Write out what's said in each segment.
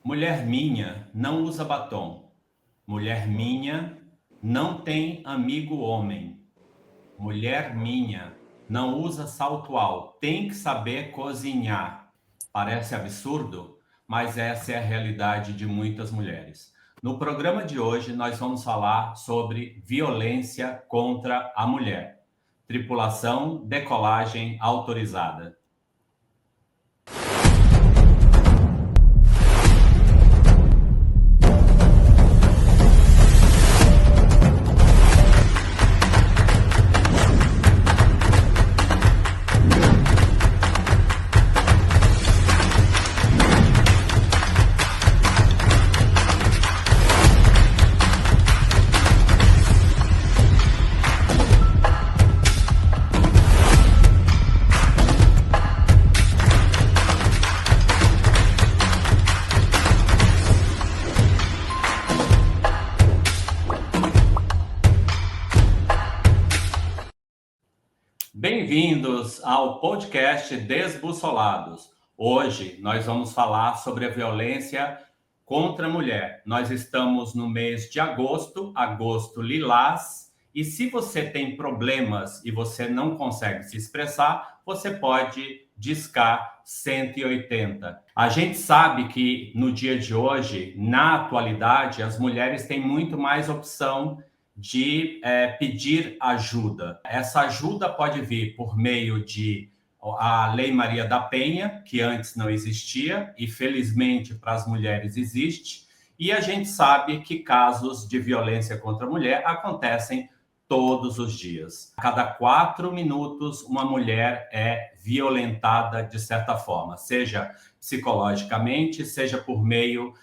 Mulher minha não usa batom. Mulher minha não tem amigo homem. Mulher minha não usa salto alto. Tem que saber cozinhar. Parece absurdo, mas essa é a realidade de muitas mulheres. No programa de hoje, nós vamos falar sobre violência contra a mulher. Tripulação, decolagem autorizada. Bem-vindos ao podcast Desbussolados. Hoje nós vamos falar sobre a violência contra a mulher. Nós estamos no mês de agosto, agosto lilás, e se você tem problemas e você não consegue se expressar, você pode discar 180. A gente sabe que no dia de hoje, na atualidade, as mulheres têm muito mais opção de pedir ajuda. Essa ajuda pode vir por meio de a Lei Maria da Penha, que antes não existia e felizmente para as mulheres existe, e a gente sabe que casos de violência contra a mulher acontecem todos os dias. A cada 4 minutos, uma mulher é violentada de certa forma, seja psicologicamente, seja por meio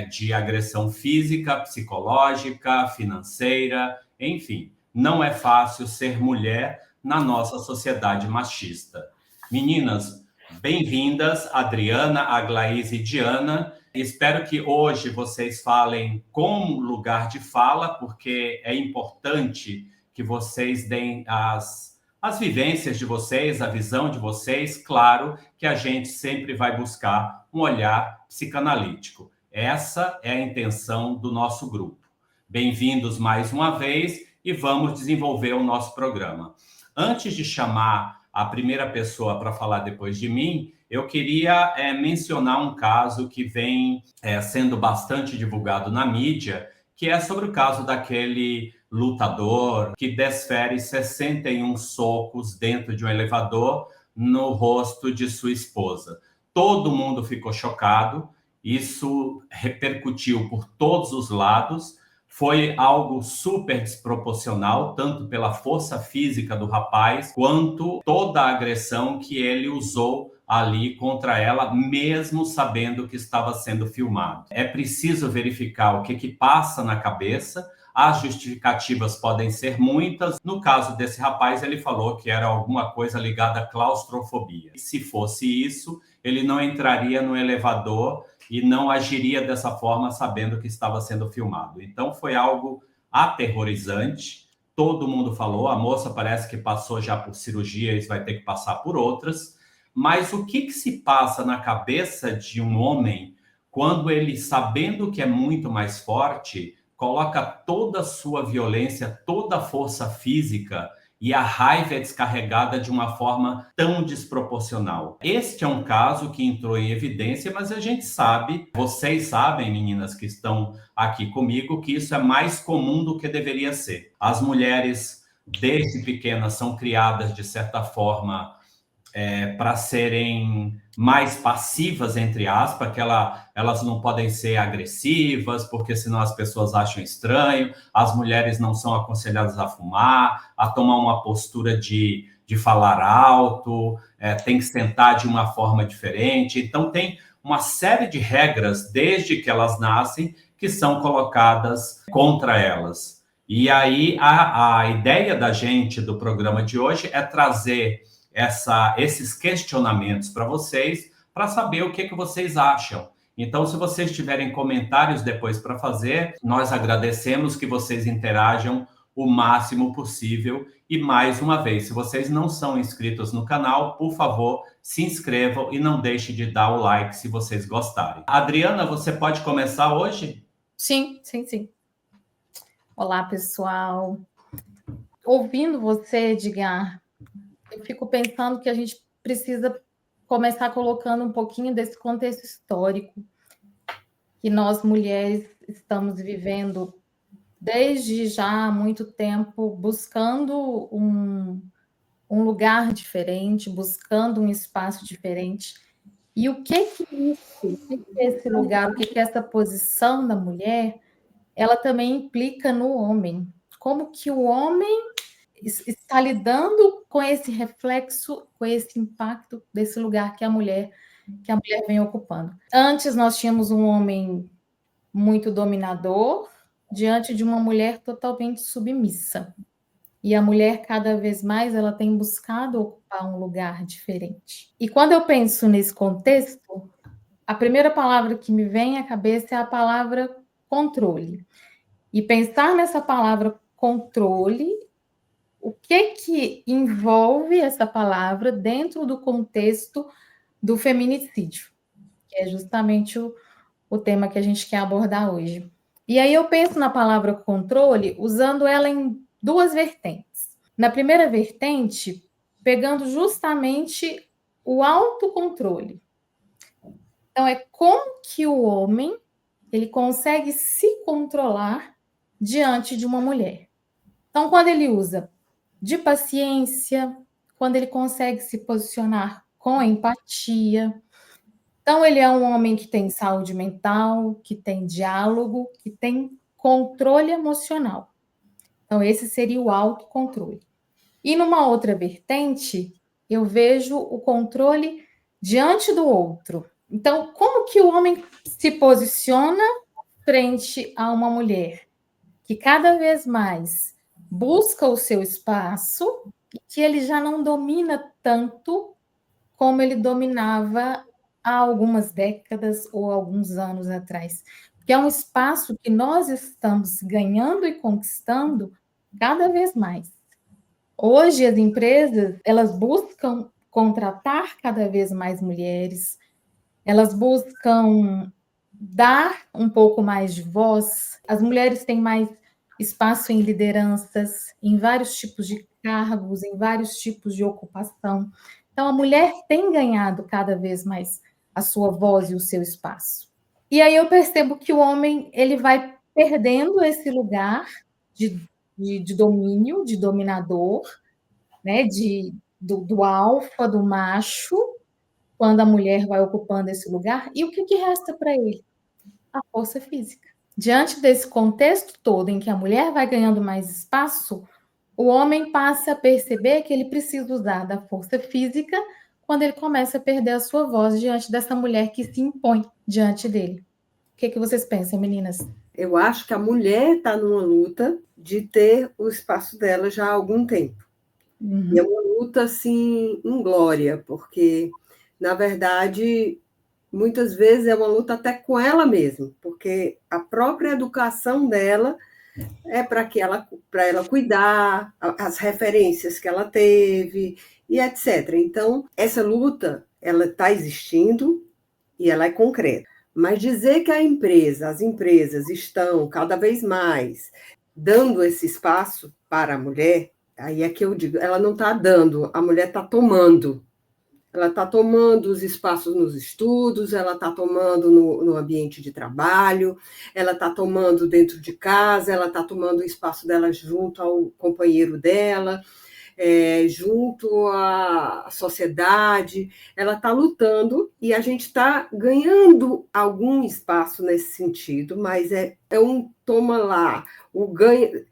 de agressão física, psicológica, financeira, enfim. Não é fácil ser mulher na nossa sociedade machista. Meninas, bem-vindas, Adriana, Aglaís e Diana. Espero que hoje vocês falem com lugar de fala, porque é importante que vocês deem as vivências de vocês, a visão de vocês. Claro que a gente sempre vai buscar um olhar psicanalítico. Essa é a intenção do nosso grupo. Bem-vindos mais uma vez e vamos desenvolver o nosso programa. Antes de chamar a primeira pessoa para falar depois de mim, eu queria mencionar um caso que vem sendo bastante divulgado na mídia, que é sobre o caso daquele lutador que desfere 61 socos dentro de um elevador no rosto de sua esposa. Todo mundo ficou chocado. Isso repercutiu por todos os lados, foi algo super desproporcional, tanto pela força física do rapaz, quanto toda a agressão que ele usou ali contra ela, mesmo sabendo que estava sendo filmado. É preciso verificar o que passa na cabeça. As justificativas podem ser muitas. No caso desse rapaz, ele falou que era alguma coisa ligada à claustrofobia. E se fosse isso, ele não entraria no elevador e não agiria dessa forma sabendo que estava sendo filmado. Então foi algo aterrorizante. Todo mundo falou, a moça parece que passou já por cirurgias, vai ter que passar por outras. Mas o que se passa na cabeça de um homem quando ele, sabendo que é muito mais forte, coloca toda a sua violência, toda a força física e a raiva é descarregada de uma forma tão desproporcional? Este é um caso que entrou em evidência, mas a gente sabe, vocês sabem, meninas que estão aqui comigo, que isso é mais comum do que deveria ser. As mulheres, desde pequenas, são criadas, de certa forma, para serem mais passivas, entre aspas, que elas não podem ser agressivas, porque senão as pessoas acham estranho. As mulheres não são aconselhadas a fumar, a tomar uma postura de falar alto, tem que sentar de uma forma diferente. Então, tem uma série de regras, desde que elas nascem, que são colocadas contra elas. E aí, a ideia da gente, do programa de hoje, é trazer esses questionamentos para vocês, para saber o que vocês acham. Então, se vocês tiverem comentários depois para fazer, nós agradecemos que vocês interajam o máximo possível E mais uma vez, se vocês não são inscritos no canal, por favor, se inscrevam e não deixe de dar o like se vocês gostarem. Adriana, você pode começar hoje? Sim. Olá, pessoal. Ouvindo você, Edgar, eu fico pensando que a gente precisa começar colocando um pouquinho desse contexto histórico que nós mulheres estamos vivendo desde já há muito tempo, buscando um lugar diferente, buscando um espaço diferente. E o que é esse lugar, o que é essa posição da mulher, ela também implica no homem. Como que o homem está lidando com esse reflexo, com esse impacto desse lugar que a mulher vem ocupando. Antes nós tínhamos um homem muito dominador diante de uma mulher totalmente submissa. E a mulher, cada vez mais, ela tem buscado ocupar um lugar diferente. E quando eu penso nesse contexto, a primeira palavra que me vem à cabeça é a palavra controle. E pensar nessa palavra controle, o que envolve essa palavra dentro do contexto do feminicídio, que é justamente o tema que a gente quer abordar hoje. E aí eu penso na palavra controle usando ela em duas vertentes. Na primeira vertente, pegando justamente o autocontrole. Então, é como que o homem ele consegue se controlar diante de uma mulher. Então, quando ele usa de paciência, quando ele consegue se posicionar com empatia. Então, ele é um homem que tem saúde mental, que tem diálogo, que tem controle emocional. Então, esse seria o autocontrole. E numa outra vertente, eu vejo o controle diante do outro. Então, como que o homem se posiciona frente a uma mulher que cada vez mais busca o seu espaço e que ele já não domina tanto como ele dominava há algumas décadas ou alguns anos atrás. Porque é um espaço que nós estamos ganhando e conquistando cada vez mais. Hoje as empresas, elas buscam contratar cada vez mais mulheres, elas buscam dar um pouco mais de voz. As mulheres têm mais espaço em lideranças, em vários tipos de cargos, em vários tipos de ocupação. Então, a mulher tem ganhado cada vez mais a sua voz e o seu espaço. E aí eu percebo que o homem ele vai perdendo esse lugar de domínio, de dominador, né? Do alfa, do macho, quando a mulher vai ocupando esse lugar. E o que resta para ele? A força física. Diante desse contexto todo em que a mulher vai ganhando mais espaço, o homem passa a perceber que ele precisa usar da força física quando ele começa a perder a sua voz diante dessa mulher que se impõe diante dele. O que vocês pensam, meninas? Eu acho que a mulher está numa luta de ter o espaço dela já há algum tempo. Uhum. E é uma luta, assim, inglória, porque, na verdade, muitas vezes é uma luta até com ela mesma, porque a própria educação dela é para ela cuidar, as referências que ela teve e etc. Então, essa luta, ela está existindo e ela é concreta. Mas dizer que as empresas estão cada vez mais dando esse espaço para a mulher, aí é que eu digo, ela não está dando, a mulher está tomando. Ela está tomando os espaços nos estudos, ela está tomando no ambiente de trabalho, ela está tomando dentro de casa, ela está tomando o espaço dela junto ao companheiro dela, junto à sociedade. Ela está lutando e a gente está ganhando algum espaço nesse sentido, mas é um toma lá, o ganha,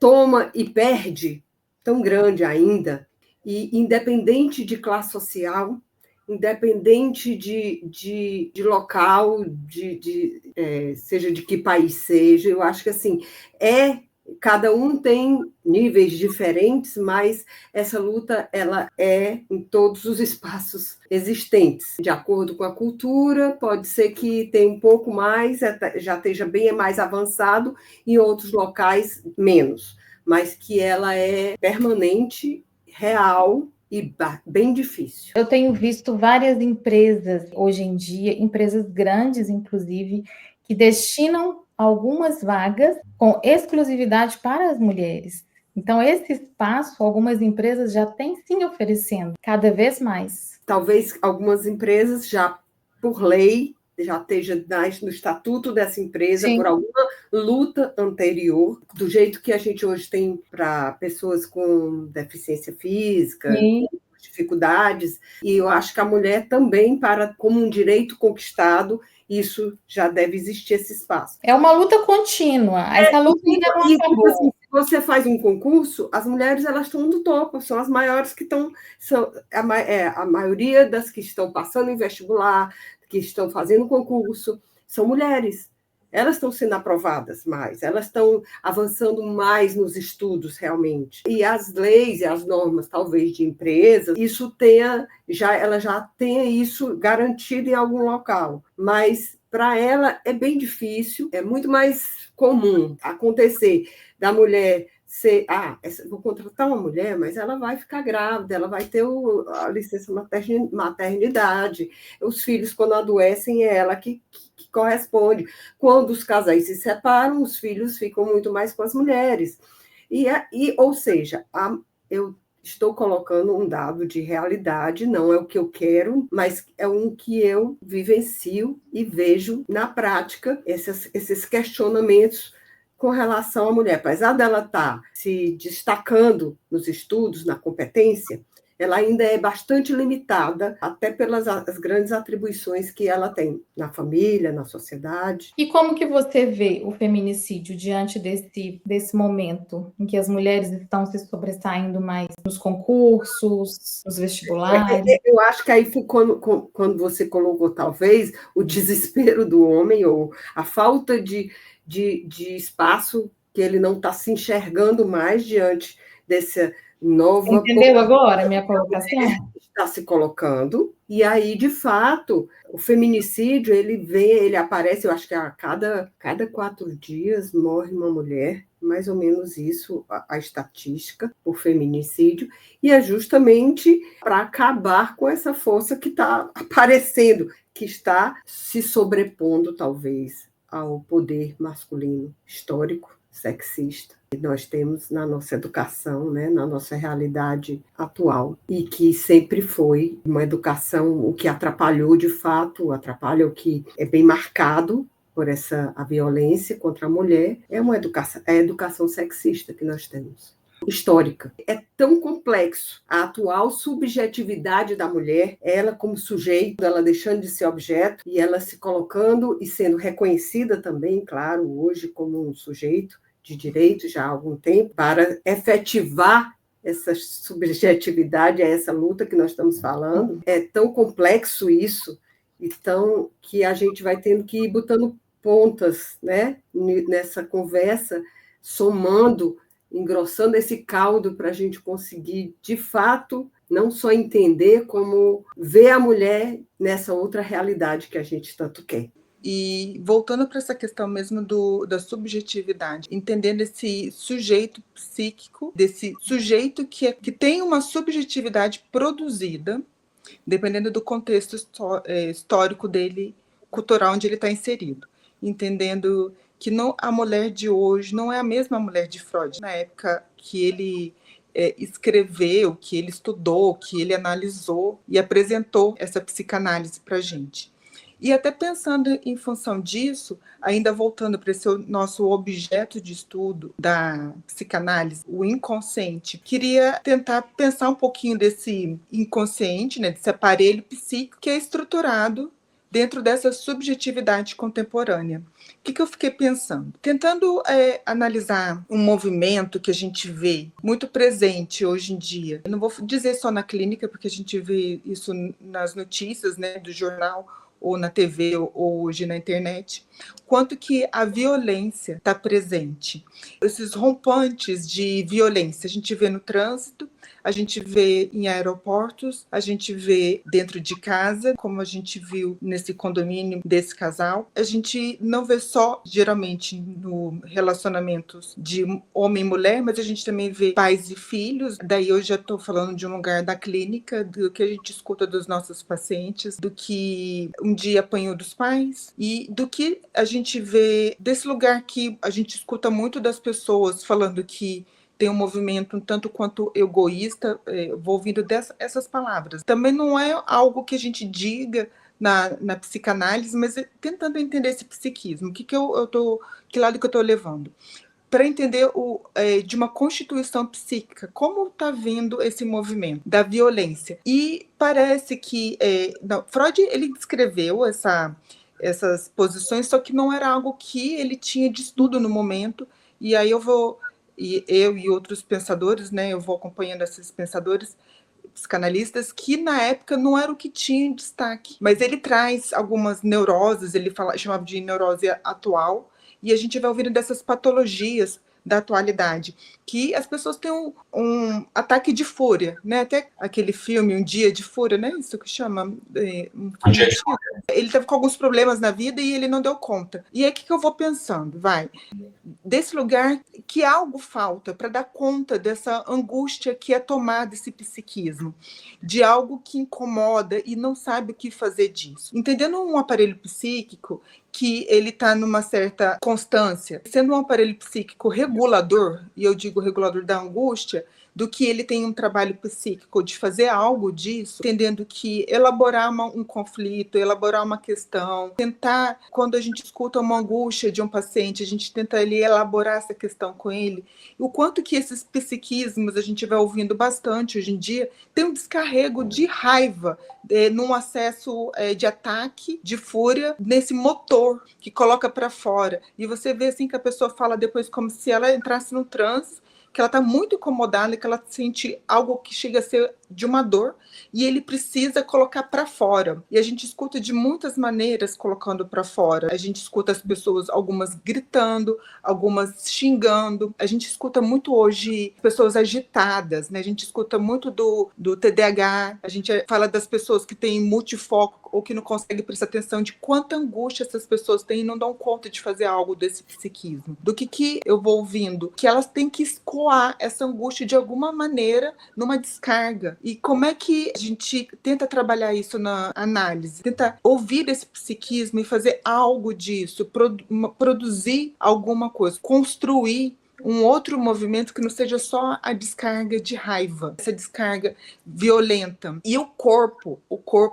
toma e perde tão grande ainda. E independente de classe social, independente de local, seja de que país seja, eu acho que assim, cada um tem níveis diferentes, mas essa luta ela é em todos os espaços existentes. De acordo com a cultura, pode ser que tenha um pouco mais, já esteja bem mais avançado, em outros locais menos. mas que ela é permanente, real e bem difícil. Eu tenho visto várias empresas hoje em dia, empresas grandes, inclusive, que destinam algumas vagas com exclusividade para as mulheres. Então, esse espaço, algumas empresas já têm sim oferecendo, cada vez mais. Talvez algumas empresas já, por lei, já esteja no estatuto dessa empresa, sim, por alguma luta anterior, do jeito que a gente hoje tem para pessoas com deficiência física, sim, com dificuldades, e eu acho que a mulher também, como um direito conquistado, isso já deve existir esse espaço. É uma luta contínua. Essa luta ainda não acabou. Assim, se você faz um concurso, as mulheres elas estão no topo, são as maiores que estão, a maioria das que estão passando em vestibular, que estão fazendo concurso, são mulheres. Elas estão sendo aprovadas mais, elas estão avançando mais nos estudos realmente. E as leis e as normas, talvez, de empresas, ela já tenha isso garantido em algum local. Mas para ela é bem difícil, é muito mais comum acontecer da mulher ser, vou contratar uma mulher, mas ela vai ficar grávida, ela vai ter a licença maternidade, os filhos, quando adoecem, é ela que corresponde. Quando os casais se separam, os filhos ficam muito mais com as mulheres. Ou seja, eu estou colocando um dado de realidade, não é o que eu quero, mas é um que eu vivencio e vejo na prática esses questionamentos com relação à mulher. Apesar dela estar se destacando nos estudos, na competência, ela ainda é bastante limitada, até pelas as grandes atribuições que ela tem na família, na sociedade. E como que você vê o feminicídio diante desse momento em que as mulheres estão se sobressaindo mais nos concursos, nos vestibulares? Eu acho que aí foi quando você colocou, talvez, o desespero do homem ou a falta de espaço que ele não está se enxergando mais diante dessa nova... Entendeu agora a minha colocação? Está se colocando, e aí, de fato, o feminicídio, ele aparece, eu acho que a cada 4 dias morre uma mulher, mais ou menos isso, a estatística, por feminicídio, e é justamente para acabar com essa força que está aparecendo, que está se sobrepondo, talvez, ao poder masculino histórico, sexista, que nós temos na nossa educação, né, na nossa realidade atual, e que sempre foi uma educação, o que atrapalhou de fato, atrapalha o que é bem marcado por a violência contra a mulher, é a educação sexista que nós temos. Histórica. É tão complexo a atual subjetividade da mulher, ela como sujeito, ela deixando de ser objeto e ela se colocando e sendo reconhecida também, claro, hoje como um sujeito de direito já há algum tempo, para efetivar essa subjetividade, essa luta que nós estamos falando. É tão complexo isso, então que a gente vai tendo que ir botando pontas, né, nessa conversa, somando, engrossando esse caldo para a gente conseguir, de fato, não só entender, como ver a mulher nessa outra realidade que a gente tanto quer. E voltando para essa questão mesmo da subjetividade, entendendo esse sujeito psíquico, desse sujeito que tem uma subjetividade produzida, dependendo do contexto histórico dele, cultural onde ele está inserido. Entendendo que a mulher de hoje não é a mesma mulher de Freud, na época que ele escreveu, que ele estudou, que ele analisou e apresentou essa psicanálise para a gente. E até pensando em função disso, ainda voltando para esse nosso objeto de estudo da psicanálise, o inconsciente, queria tentar pensar um pouquinho desse inconsciente, né, desse aparelho psíquico que é estruturado dentro dessa subjetividade contemporânea. O que eu fiquei pensando? Tentando analisar um movimento que a gente vê muito presente hoje em dia. Eu não vou dizer só na clínica, porque a gente vê isso nas notícias, né, do jornal, ou na TV, ou hoje na internet, quanto que a violência está presente. Esses rompantes de violência a gente vê no trânsito, a gente vê em aeroportos, a gente vê dentro de casa, como a gente viu nesse condomínio desse casal. A gente não vê só, geralmente, no relacionamentos de homem e mulher, mas a gente também vê pais e filhos. Daí eu já estou falando de um lugar da clínica, do que a gente escuta dos nossos pacientes, do que um dia apanhou dos pais e do que a gente vê desse lugar que a gente escuta muito das pessoas falando que tem um movimento um tanto quanto egoísta, vou ouvindo essas palavras. Também não é algo que a gente diga na psicanálise, mas tentando entender esse psiquismo. Que lado que eu estou levando? Para entender de uma constituição psíquica, como está vindo esse movimento da violência. E parece que Freud ele descreveu essas posições, só que não era algo que ele tinha de estudo no momento, e aí eu e outros pensadores, né, eu vou acompanhando esses pensadores psicanalistas, que na época não era o que tinha em destaque, mas ele traz algumas neuroses, ele chamava de neurose atual, e a gente vai ouvindo dessas patologias da atualidade, que as pessoas têm um ataque de fúria, né? Até aquele filme Um Dia de Fúria, né? Isso que chama Um Dia de Fúria. Ele estava com alguns problemas na vida e ele não deu conta. E aí o que eu vou pensando? Desse lugar que algo falta para dar conta dessa angústia que é tomada esse psiquismo, de algo que incomoda e não sabe o que fazer disso. Entendendo um aparelho psíquico que ele está numa certa constância, sendo um aparelho psíquico regulador, e eu digo regulador da angústia, do que ele tem um trabalho psíquico de fazer algo disso, entendendo que elaborar um conflito, elaborar uma questão, tentar, quando a gente escuta uma angústia de um paciente, a gente tenta ali elaborar essa questão com ele, o quanto que esses psiquismos, a gente vai ouvindo bastante hoje em dia, tem um descarrego de raiva, num acesso de ataque, de fúria, nesse motor que coloca para fora. E você vê assim que a pessoa fala depois como se ela entrasse no transe, que ela está muito incomodada, que ela sente algo que chega a ser de uma dor, e ele precisa colocar para fora. E a gente escuta de muitas maneiras colocando para fora. A gente escuta as pessoas, algumas gritando, algumas xingando. A gente escuta muito hoje pessoas agitadas, né? A gente escuta muito do TDAH, a gente fala das pessoas que têm multifoco ou que não conseguem prestar atenção de quanta angústia essas pessoas têm e não dão conta de fazer algo desse psiquismo. Do que eu vou ouvindo? Que elas têm que escoar essa angústia de alguma maneira numa descarga. E como é que a gente tenta trabalhar isso na análise? Tenta ouvir esse psiquismo e fazer algo disso, produzir alguma coisa, construir um outro movimento que não seja só a descarga de raiva, essa descarga violenta. E o corpo,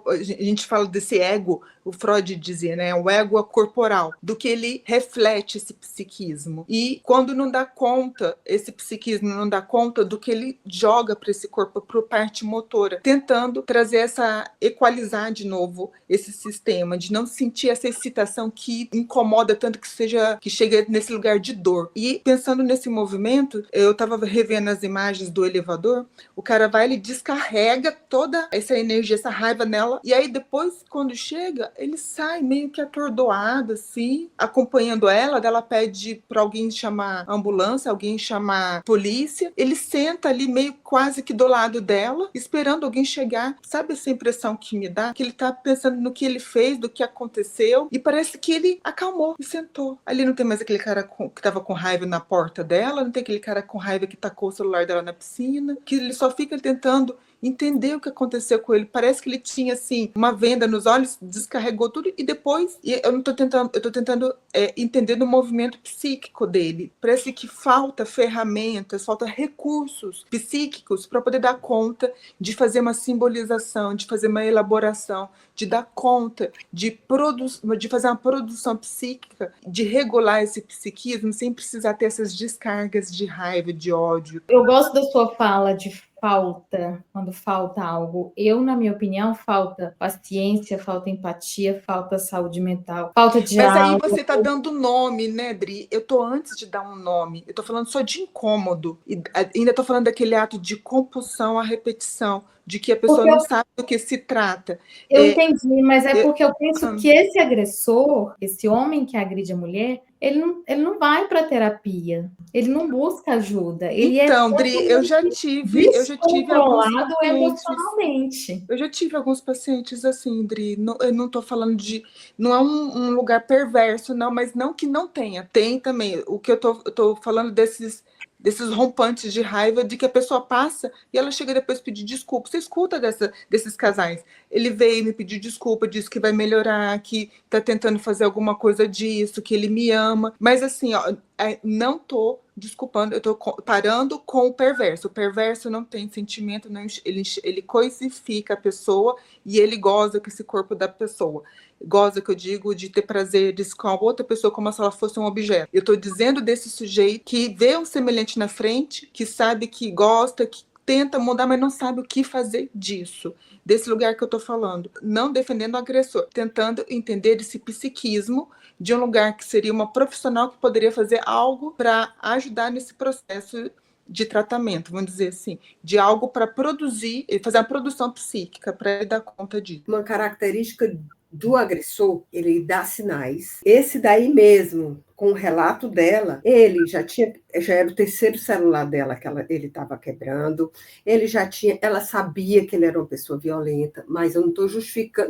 a gente fala desse ego, o Freud dizia, né, o ego corporal, do que ele reflete esse psiquismo. E quando não dá conta, esse psiquismo não dá conta do que ele joga para esse corpo, para a parte motora, tentando trazer equalizar de novo esse sistema, de não sentir essa excitação que incomoda tanto que chega nesse lugar de dor. E pensando nesse movimento, eu estava revendo as imagens do elevador, o cara vai, ele descarrega toda essa energia, essa raiva nela, e aí depois, quando chega, ele sai meio que atordoado, assim, acompanhando ela pede para alguém chamar ambulância, alguém chamar polícia, ele senta ali meio quase que do lado dela, esperando alguém chegar. Sabe essa impressão que me dá? Que ele tá pensando no que ele fez, do que aconteceu, e parece que ele acalmou e sentou. Ali não tem mais aquele cara que tava com raiva na porta dela, não tem aquele cara com raiva que tacou o celular dela na piscina, que ele só fica tentando entender o que aconteceu com ele. Parece que ele tinha assim uma venda nos olhos, descarregou tudo e depois eu tô tentando entender no movimento psíquico dele. Parece que falta ferramentas, falta recursos psíquicos para poder dar conta de fazer uma simbolização, de fazer uma elaboração, de dar conta de fazer uma produção psíquica, de regular esse psiquismo sem precisar ter essas descargas de raiva, de ódio. Eu gosto da sua fala de falta, quando falta algo. Eu, na minha opinião, falta paciência, falta empatia, falta saúde mental, falta de Mas aí algo. você tá dando nome, né, Dri? Eu tô antes de dar um nome, eu tô falando só de incômodo. E ainda tô falando daquele ato de compulsão à repetição, de que a pessoa não sabe do que se trata. Eu entendi, mas porque eu penso que esse agressor, esse homem que agride a mulher, ele não vai para terapia, ele não busca ajuda, ele Então, Dri, eu já tive alguns descontrolado pacientes. emocionalmente. Eu já tive alguns pacientes assim, Dri. Eu não estou falando de. Não é um lugar perverso, não, mas não que não tenha. Tem também. O que eu tô falando desses rompantes de raiva, de que a pessoa passa e ela chega depois pedir desculpa. Você escuta desses casais. Ele veio me pedir desculpa, disse que vai melhorar, que está tentando fazer alguma coisa disso, que ele me ama. Mas assim, ó, não tô desculpando, eu tô parando com o perverso. O perverso não tem sentimento, não, ele coisifica a pessoa e ele goza com esse corpo da pessoa. Goza, que eu digo, de ter prazeres com a outra pessoa como se ela fosse um objeto. Eu tô dizendo desse sujeito que vê um semelhante na frente, que sabe que gosta, que tenta mudar, mas não sabe o que fazer disso. Desse lugar que eu tô falando. Não defendendo o agressor, tentando entender esse psiquismo de um lugar que seria uma profissional que poderia fazer algo para ajudar nesse processo de tratamento, vamos dizer assim, de algo para produzir, fazer uma produção psíquica para ele dar conta disso. Uma característica do agressor, ele dá sinais. Esse daí mesmo, com o relato dela, ele já era o terceiro celular dela que ele estava quebrando, ela sabia que ele era uma pessoa violenta, mas eu não estou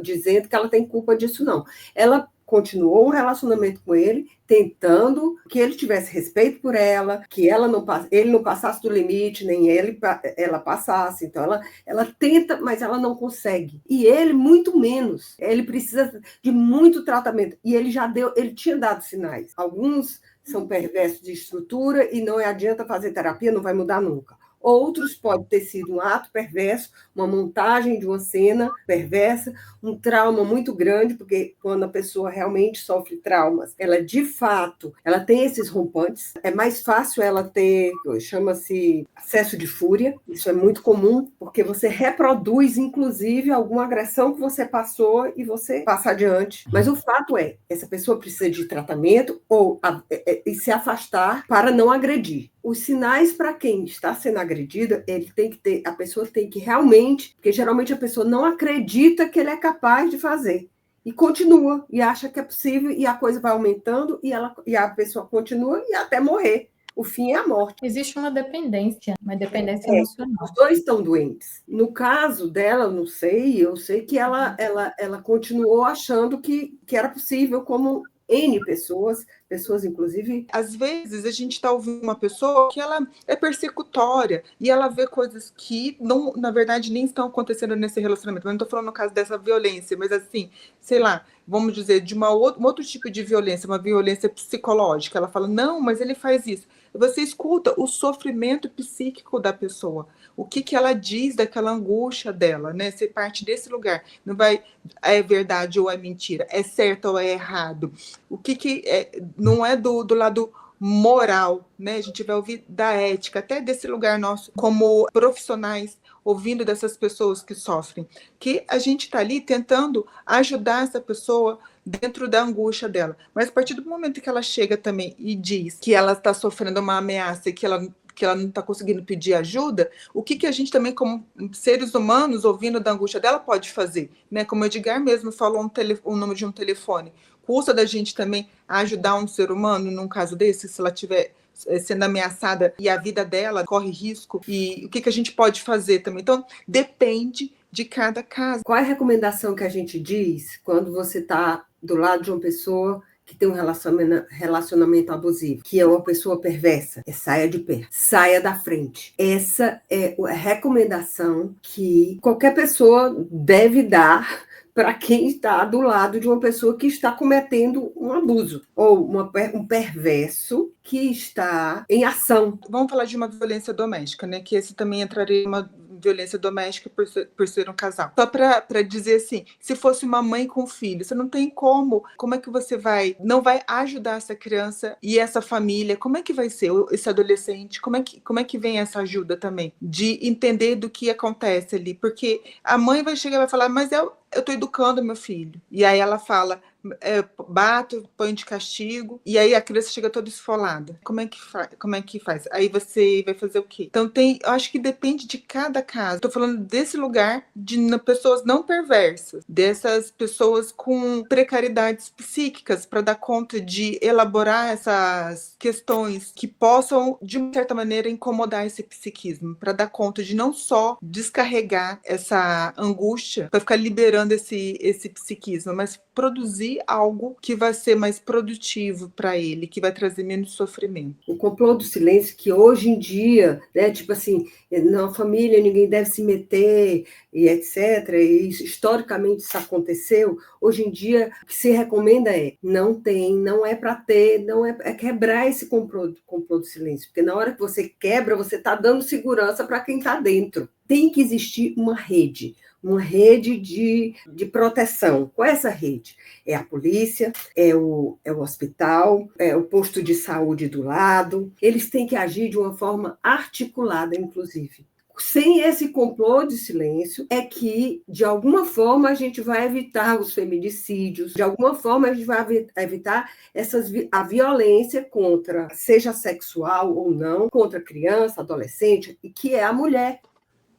dizendo que ela tem culpa disso, não. Ela continuou um relacionamento com ele, tentando que ele tivesse respeito por ela, que ele não passasse do limite, nem ela passasse. Então, ela tenta, mas ela não consegue. E ele, muito menos. Ele precisa de muito tratamento. E ele tinha dado sinais. Alguns são perversos de estrutura e não adianta fazer terapia, não vai mudar nunca. Outros pode ter sido um ato perverso, uma montagem de uma cena perversa, um trauma muito grande, porque quando a pessoa realmente sofre traumas, ela de fato, ela tem esses rompantes, é mais fácil ela ter, chama-se acesso de fúria, isso é muito comum, porque você reproduz, inclusive, alguma agressão que você passou e você passa adiante. Mas o fato é, essa pessoa precisa de tratamento e se afastar para não agredir. Os sinais para quem está sendo agredida, a pessoa tem que realmente, porque geralmente a pessoa não acredita que ele é capaz de fazer. E continua, e acha que é possível, e a coisa vai aumentando, e a pessoa continua e até morrer. O fim é a morte. Existe uma dependência emocional. Os dois estão doentes. No caso dela, eu sei que ela continuou achando que era possível, como N pessoas inclusive. Às vezes a gente está ouvindo uma pessoa que ela é persecutória e ela vê coisas que não, na verdade, nem estão acontecendo nesse relacionamento. Eu não estou falando no caso dessa violência, mas assim, sei lá, vamos dizer, de um outro tipo de violência, uma violência psicológica. Ela fala, não, mas ele faz isso. Você escuta o sofrimento psíquico da pessoa, o que ela diz daquela angústia dela, né? Você parte desse lugar, não vai, é verdade ou é mentira, é certo ou é errado. O que não é do lado moral, né? A gente vai ouvir da ética, até desse lugar nosso, como profissionais, ouvindo dessas pessoas que sofrem, que a gente está ali tentando ajudar essa pessoa dentro da angústia dela. Mas a partir do momento que ela chega também e diz que ela está sofrendo uma ameaça e que ela não está conseguindo pedir ajuda, o que a gente também, como seres humanos, ouvindo da angústia dela, pode fazer? Né? Como o Edgar mesmo falou o número de um telefone. Custa da gente também ajudar um ser humano num caso desse, se ela tiver sendo ameaçada e a vida dela corre risco, e o que a gente pode fazer também? Então, depende de cada caso. Qual é a recomendação que a gente diz quando você está do lado de uma pessoa que tem um relacionamento abusivo, que é uma pessoa perversa? Saia de perto, saia da frente. Essa é a recomendação que qualquer pessoa deve dar para quem está do lado de uma pessoa que está cometendo um abuso, ou um perverso que está em ação. Vamos falar de uma violência doméstica, né? Que esse também entraria em uma violência doméstica por ser um casal. Só para dizer assim, se fosse uma mãe com filho, você não tem como é que você não vai ajudar essa criança e essa família? Como é que vai ser esse adolescente? Como é que vem essa ajuda também? De entender do que acontece ali, porque a mãe vai chegar e vai falar, mas eu tô educando meu filho. E aí ela fala, bato, põe de castigo, e aí a criança chega toda esfolada. Como é que faz? Aí você vai fazer o quê? Então eu acho que depende de cada caso. Tô falando desse lugar de pessoas não perversas, dessas pessoas com precariedades psíquicas para dar conta de elaborar essas questões que possam, de uma certa maneira, incomodar esse psiquismo, para dar conta de não só descarregar essa angústia, para ficar liberando esse psiquismo, mas produzir algo que vai ser mais produtivo para ele, que vai trazer menos sofrimento. O complô do silêncio, que hoje em dia, né, tipo assim, na família ninguém deve se meter, e etc., e historicamente isso aconteceu, hoje em dia o que se recomenda não é para ter, é quebrar esse complô do silêncio, porque na hora que você quebra, você está dando segurança para quem está dentro. Tem que existir uma rede de proteção. Qual é essa rede? É a polícia, é o hospital, é o posto de saúde do lado. Eles têm que agir de uma forma articulada, inclusive. Sem esse complô de silêncio, é que, de alguma forma, a gente vai evitar os feminicídios, de alguma forma, a gente vai evitar a violência contra, seja sexual ou não, contra criança, adolescente, e que é a mulher.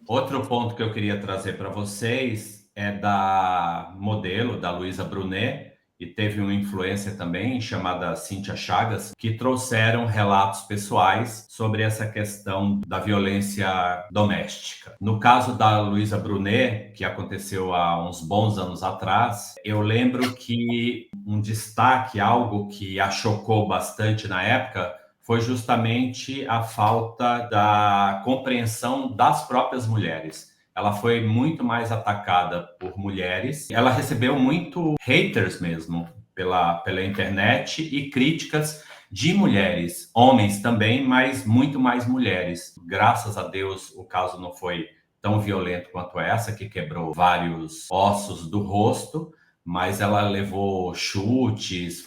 Outro ponto que eu queria trazer para vocês é da modelo, da Luísa Brunet, e teve uma influência também chamada Cíntia Chagas, que trouxeram relatos pessoais sobre essa questão da violência doméstica. No caso da Luísa Brunet, que aconteceu há uns bons anos atrás, eu lembro que um destaque, algo que a chocou bastante na época, foi justamente a falta da compreensão das próprias mulheres. Ela foi muito mais atacada por mulheres. Ela recebeu muito haters mesmo pela internet e críticas de mulheres, homens também, mas muito mais mulheres. Graças a Deus, o caso não foi tão violento quanto essa, que quebrou vários ossos do rosto, mas ela levou chutes,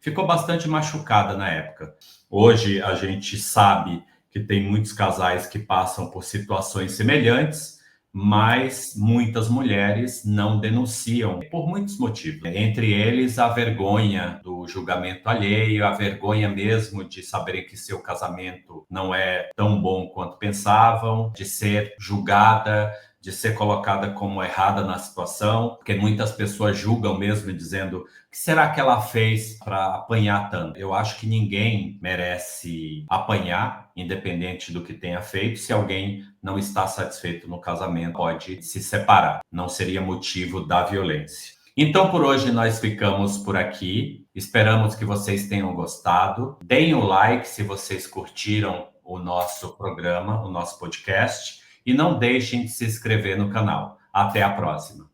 ficou bastante machucada na época. Hoje a gente sabe que tem muitos casais que passam por situações semelhantes, mas muitas mulheres não denunciam por muitos motivos. Entre eles, a vergonha do julgamento alheio, a vergonha mesmo de saberem que seu casamento não é tão bom quanto pensavam, de ser julgada, de ser colocada como errada na situação, porque muitas pessoas julgam mesmo dizendo: o que será que ela fez para apanhar tanto? Eu acho que ninguém merece apanhar, independente do que tenha feito. Se alguém não está satisfeito no casamento, pode se separar. Não seria motivo da violência. Então, por hoje, nós ficamos por aqui. Esperamos que vocês tenham gostado. Deem o like se vocês curtiram o nosso programa, o nosso podcast. E não deixem de se inscrever no canal. Até a próxima!